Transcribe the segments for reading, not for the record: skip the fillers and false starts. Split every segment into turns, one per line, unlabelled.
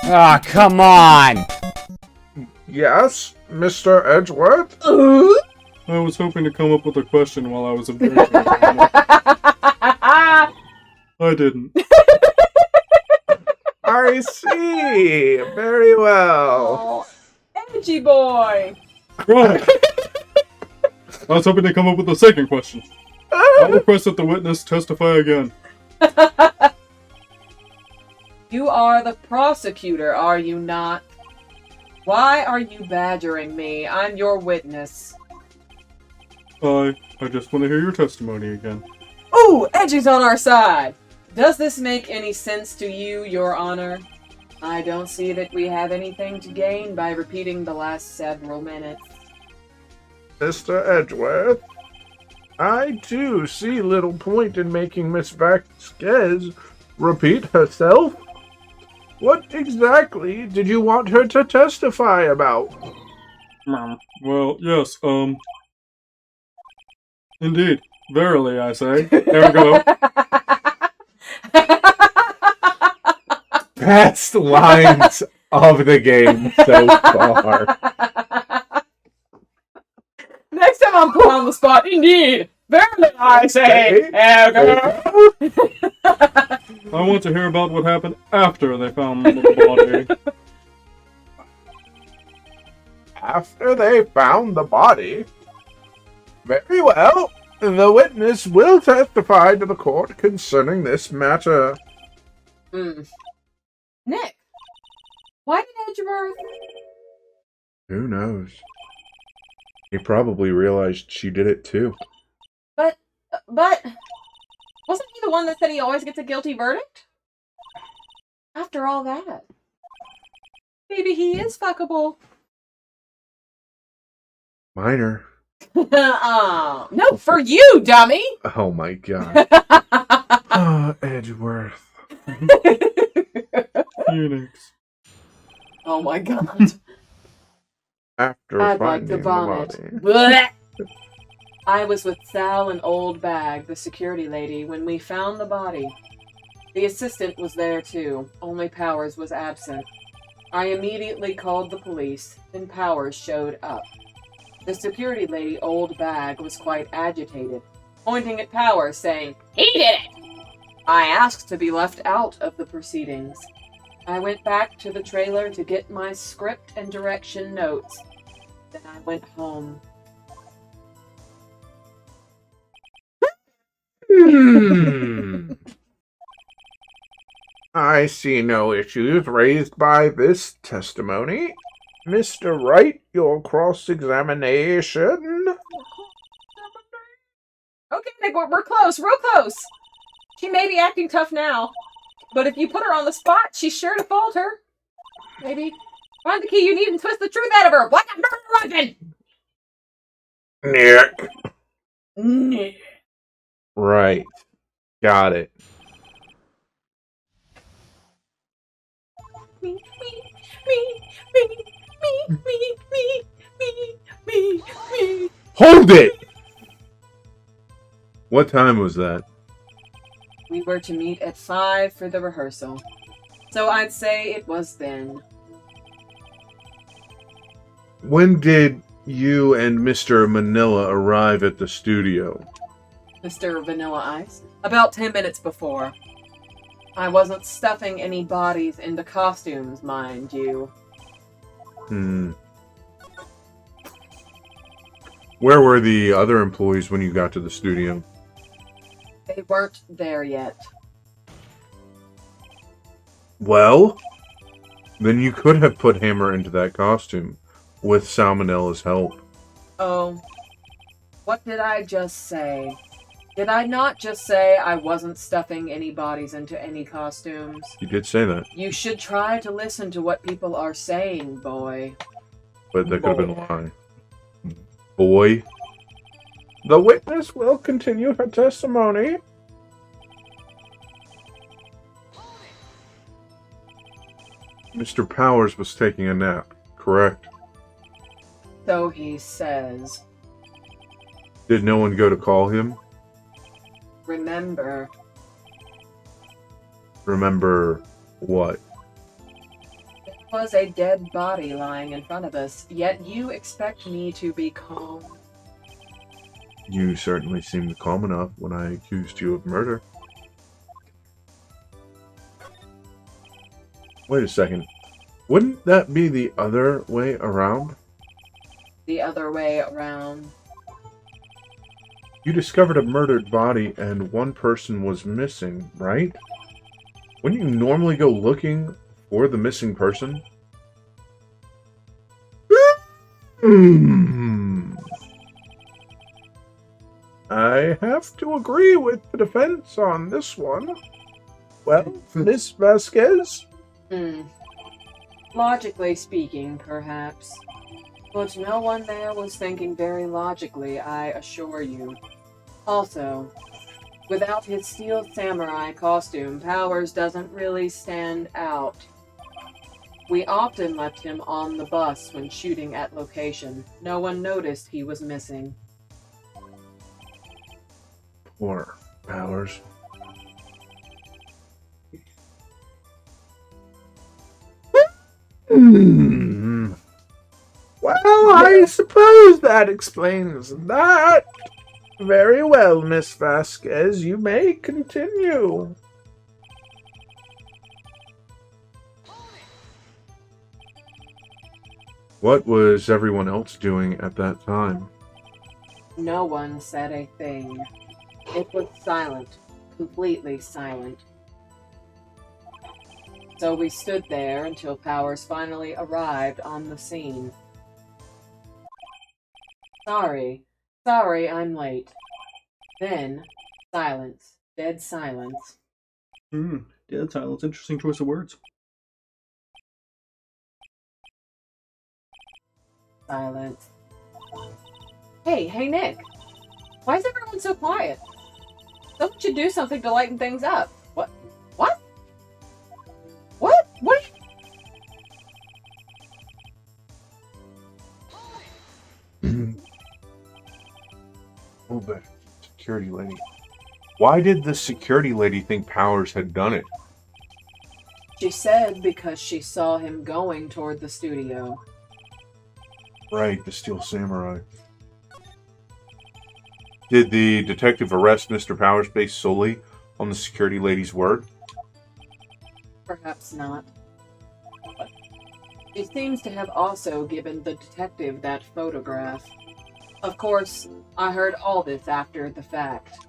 Ah, come on!
Yes, Mr. Edgeworth?
I was hoping to come up with a question while I was observing. I didn't.
I see. Very well.
Oh, edgy boy.
Right. I was hoping to come up with a second question. I request that the witness testify again.
You are the prosecutor, are you not? Why are you badgering me? I'm your witness.
I just want to hear your testimony again.
Ooh, Edgy's on our side. Does this make any sense to you, Your Honor? I don't see that we have anything to gain by repeating the last several minutes.
Mr. Edgeworth, I do see little point in making Miss Vasquez repeat herself. What exactly did you want her to testify about?
Well, yes, indeed. Verily, I say. There we go.
Best lines of the game so far.
Next time I'm put on the spot, indeed. Verily, I say.
I want to hear about what happened after they found the body.
After they found the body? Very well. The witness will testify to the court concerning this matter.
Nick, why did Edgeworth...
Who knows? He probably realized she did it too.
But, wasn't he the one that said he always gets a guilty verdict? After all that. Maybe he is fuckable.
Minor.
Oh, no, for you, dummy!
Oh my god. Ah, Edgeworth.
Phoenix.
Oh my god.
After
I'd like
finding
to vomit.
the body.
Blech. I was with Sal and Old Bag, the security lady, when we found the body. The assistant was there too, only Powers was absent. I immediately called the police, and Powers showed up. The security lady, Old Bag, was quite agitated, pointing at Powers, saying, "He did it!" I asked to be left out of the proceedings. I went back to the trailer to get my script and direction notes. Then I went home.
I see no issues raised by this testimony. Mr. Wright, your cross-examination.
Okay, Nick, we're close, real close. She may be acting tough now, but if you put her on the spot, she's sure to falter. Maybe find the key you need and twist the truth out of her. Like a murder weapon!
Nick. Right. Got it.
Me, me.
Hold it! What time was that?
We were to meet at 5 for the rehearsal, so I'd say it was then.
When did you and Mr. Manila arrive at the studio?
Mr. Vanilla Ice. About 10 minutes before. I wasn't stuffing any bodies into costumes, mind you.
Where were the other employees when you got to the studio?
They weren't there yet.
Well, then you could have put Hammer into that costume with Salmonella's help.
Oh, what did I just say? Did I not just say I wasn't stuffing any bodies into any costumes?
You did say that.
You should try to listen to what people are saying, boy.
But that could have been a lie. Boy. The witness will continue her testimony. Mr. Powers was taking a nap, correct?
So he says.
Did no one go to call him?
Remember.
Remember what?
Was a dead body lying in front of us, yet you expect me to be calm.
You certainly seemed calm enough when I accused you of murder. Wait a second. Wouldn't that be the other way around?
The other way around.
You discovered a murdered body and one person was missing, right? Wouldn't you normally go looking for the missing person? I have to agree with the defense on this one. Well, Miss Vasquez?
Logically speaking, perhaps. But no one there was thinking very logically, I assure you. Also, without his steel samurai costume, Powers doesn't really stand out. We often left him on the bus when shooting at location. No one noticed he was missing.
Poor Powers. Well, I suppose that explains that. Very well, Miss Vasquez. You may continue. What was everyone else doing at that time?
No one said a thing. It was silent. Completely silent. So we stood there until Powers finally arrived on the scene. Sorry I'm late. Then, silence. Dead silence.
Dead silence. Interesting choice of words.
Silence. Hey, Nick. Why is everyone so quiet? Someone should do something to lighten things up. What? What?
Oh, the security lady. Why did the security lady think Powers had done it?
She said because she saw him going toward the studio.
Right, the Steel Samurai. Did the detective arrest Mr. Powers based solely on the security lady's word?
Perhaps not. She seems to have also given the detective that photograph. Of course, I heard all this after the fact.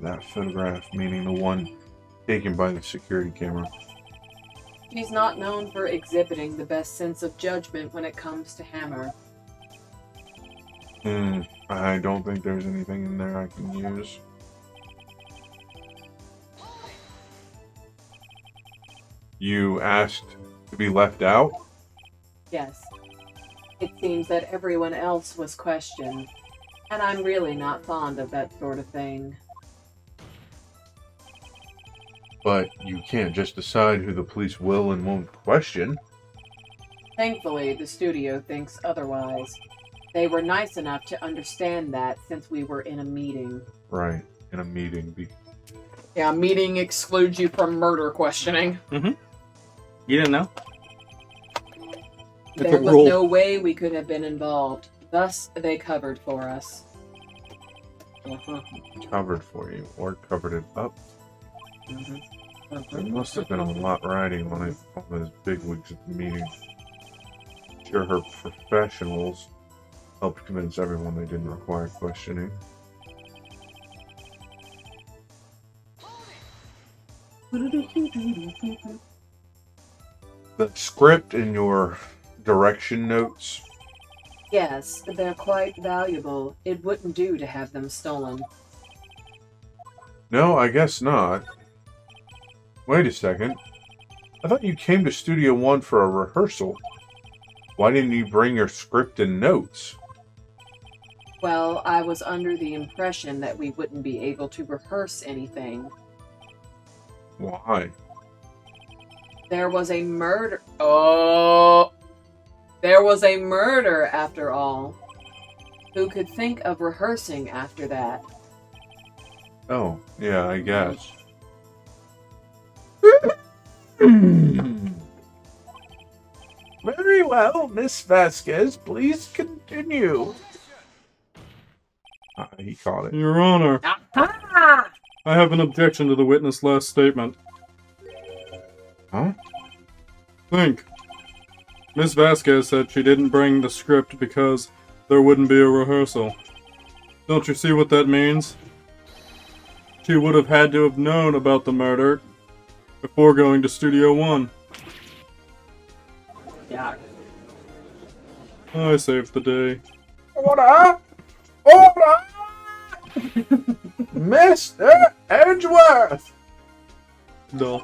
That photograph, meaning the one taken by the security camera.
She's not known for exhibiting the best sense of judgment when it comes to Hammer.
I don't think there's anything in there I can use. You asked to be left out?
Yes. It seems that everyone else was questioned, and I'm really not fond of that sort of thing.
But you can't just decide who the police will and won't question.
Thankfully, the studio thinks otherwise. They were nice enough to understand that since we were in a meeting.
Right, in a meeting.
Yeah, meeting excludes you from murder questioning.
You didn't know?
There was no way we could have been involved. Thus, they covered for us.
Covered for you, or covered it up. There must have been a lot riding when I saw those bigwigs at the meeting. Sure, her professionals helped convince everyone they didn't require questioning. The script in your direction notes.
Yes, they're quite valuable. It wouldn't do to have them stolen.
No, I guess not. Wait a second. I thought you came to Studio One for a rehearsal. Why didn't you bring your script and notes?
Well, I was under the impression that we wouldn't be able to rehearse anything.
Why?
There was a murder. Oh! There was a murder, after all. Who could think of rehearsing after that?
Oh, yeah, I guess. Very well, Miss Vasquez, please continue. He caught it.
Your Honor,
Aha!
I have an objection to the witness' last statement.
Huh?
Think. Miss Vasquez said she didn't bring the script because there wouldn't be a rehearsal. Don't you see what that means? She would have had to have known about the murder before going to Studio One.
Yeah.
I saved the day.
Order! Order! Mr. Edgeworth!
Duh.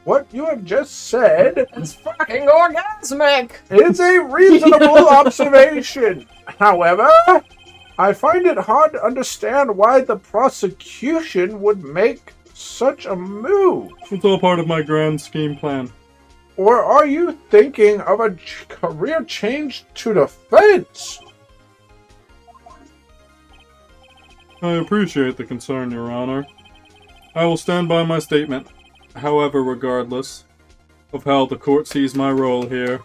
What you have just said
It's fucking orgasmic!
is a reasonable observation. However, I find it hard to understand why the prosecution would make such a move.
It's all part of my grand scheme plan.
Or are you thinking of a career change to defense?
I appreciate the concern, Your Honor. I will stand by my statement, however, regardless of how the court sees my role here.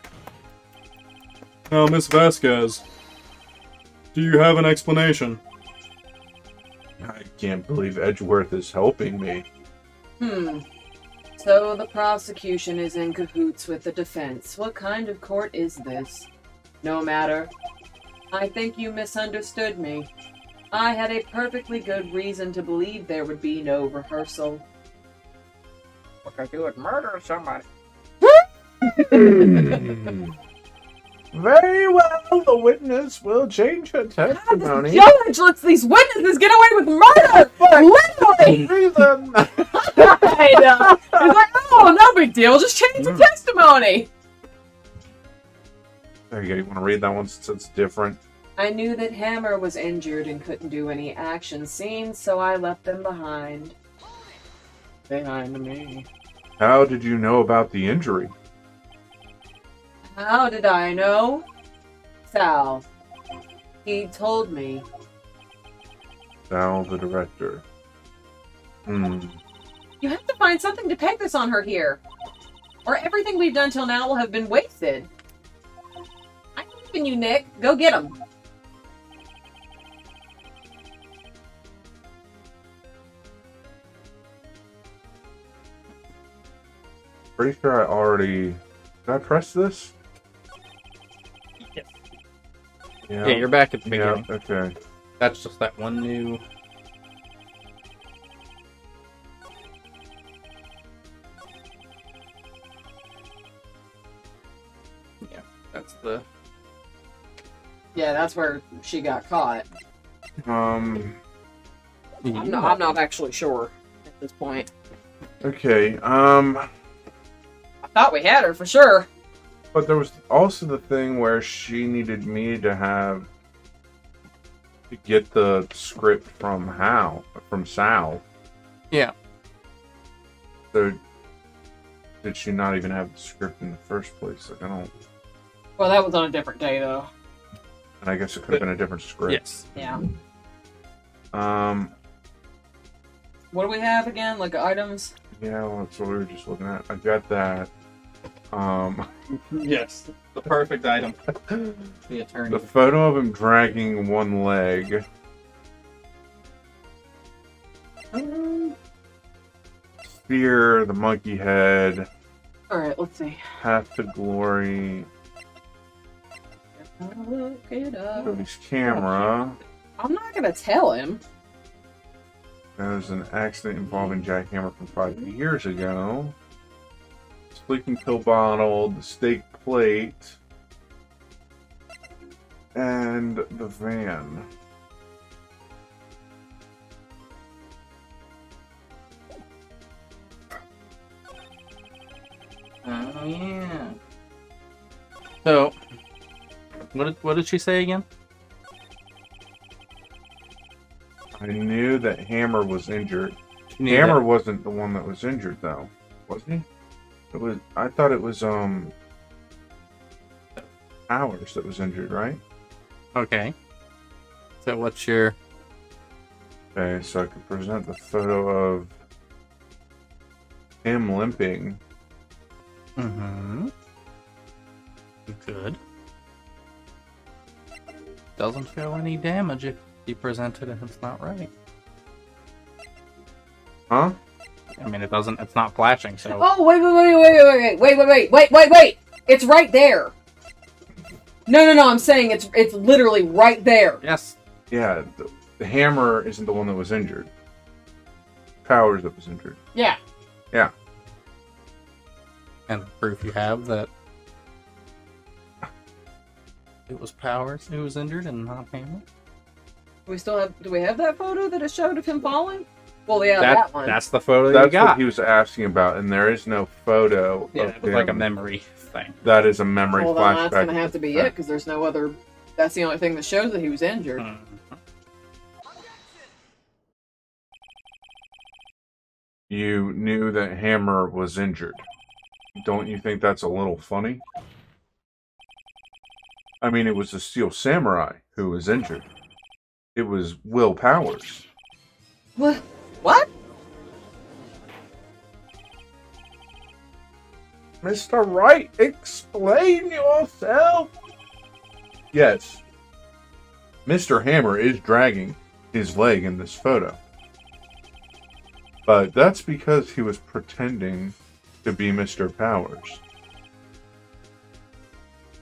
Now, Miss Vasquez, do you have an explanation?
I can't believe Edgeworth is helping me.
So the prosecution is in cahoots with the defense. What kind of court is this? No matter. I think you misunderstood me. I had a perfectly good reason to believe there would be no rehearsal. Because you would murder somebody.
Very well, the witness will change her testimony.
Judge lets these witnesses get away with murder! Literally!
Reason.
It's like, oh, no big deal, just change the testimony!
There you go, you want to read that one since it's different?
I knew that Hammer was injured and couldn't do any action scenes, so I left them behind. Behind me.
How did you know about the injury?
How did I know? Sal. He told me.
Sal, the director.
You have to find something to peg this on her here. Or everything we've done till now will have been wasted. I believe in you, Nick. Go get him.
Pretty sure I already... Did I press this?
Yes.
Yeah,
Yeah, you're back at the
yeah,
beginning.
okay.
That's just that one new... Yeah, that's the...
Yeah, that's where she got caught.
Um,
I'm not actually sure at this point.
okay,
I thought we had her for sure.
but there was also the thing where she needed me to get the script from Sal.
Yeah.
So, did she not even have the script in the first place? Like, I don't...
Well, that was on a different day, though.
And I guess it could have been a different script.
Yes.
Yeah.
What
do we have again? Like items?
Yeah, well, that's what we were just looking at. I got that.
Yes. The perfect item. The attorney.
The photo of him dragging one leg. Spear, the monkey head,
Alright, let's see.
Path to Glory,
Look it up.
Cody's camera.
I'm not gonna tell him.
There's an accident involving Jack Hammer from 5 years ago. Sleeping pill bottle, the steak plate, and the van.
Oh, yeah. So, what did she say again?
I knew that Hammer was injured.
She knew
Hammer
that-
wasn't the one that was injured, though, was he? It was. I thought it was Powers that was injured, right?
Okay. So what's your...
Okay, so I could present the photo of him limping.
Mm-hmm. Good. Doesn't show any damage if you present it and it's not right.
Huh?
I mean, it doesn't. It's not flashing, so.
Oh, wait. It's right there. No, I'm saying it's literally right there.
Yes.
Yeah, the hammer isn't the one that was injured. Powers that was injured.
Yeah.
Yeah.
And proof you have that it was Powers who was injured and not Hammer.
Do we have that photo that it showed of him falling? Well, yeah, that one.
That's the photo you
That's
got.
what he was asking about, and there is no photo
Yeah,
of
it was like a
him.
memory thing.
That is a memory
Well, then
flashback.
that's gonna have to be it, because there's no other. That's the only thing that shows that he was injured.
Mhm.
You knew that Hammer was injured. Don't you think that's a little funny? I mean, it was the Steel Samurai who was injured. It was Will Powers.
What? What?
Mr. Wright, explain yourself! Yes. Mr. Hammer is dragging his leg in this photo. But that's because he was pretending to be Mr. Powers.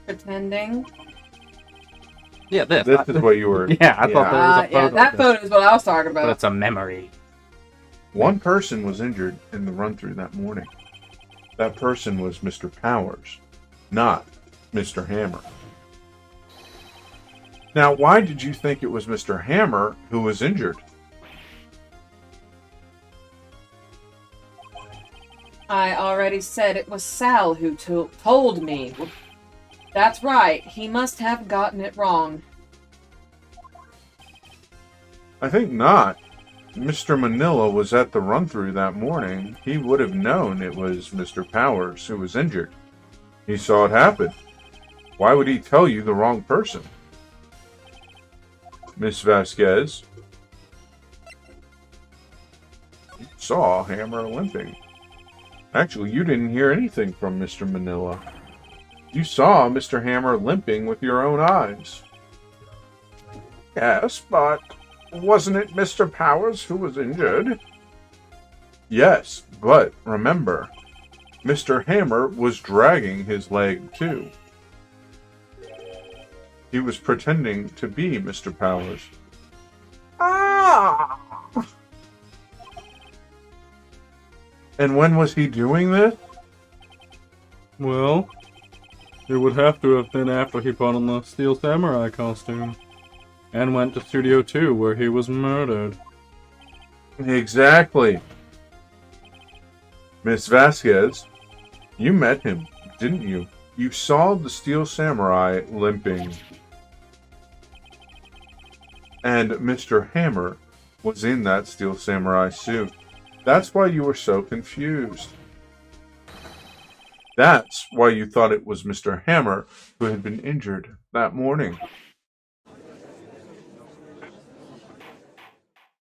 Pretending?
Yeah, this.
This is what you were...
Yeah, I thought there was a photo.
Yeah, that
of this,
photo is what I was talking
but
about.
it's a memory.
One person was injured in the run-through that morning. That person was Mr. Powers, not Mr. Hammer. Now, why did you think it was Mr. Hammer who was injured?
I already said it was Sal who told me. That's right. He must have gotten it wrong.
I think not. Mr. Manila was at the run-through that morning. He would have known it was Mr. Powers who was injured. He saw it happen. Why would he tell you the wrong person? Miss Vasquez, you saw Hammer limping. Actually, you didn't hear anything from Mr. Manila. You saw Mr. Hammer limping with your own eyes. Yes, but wasn't it Mr. Powers who was injured? Yes, but remember, Mr. Hammer was dragging his leg too. He was pretending to be Mr. Powers. Ah! And when was he doing this?
Well, it would have to have been after he put on the Steel Samurai costume. And went to Studio 2, where he was murdered.
Exactly. Miss Vasquez, you met him, didn't you? You saw the Steel Samurai limping. And Mr. Hammer was in that Steel Samurai suit. That's why you were so confused. That's why you thought it was Mr. Hammer who had been injured that morning.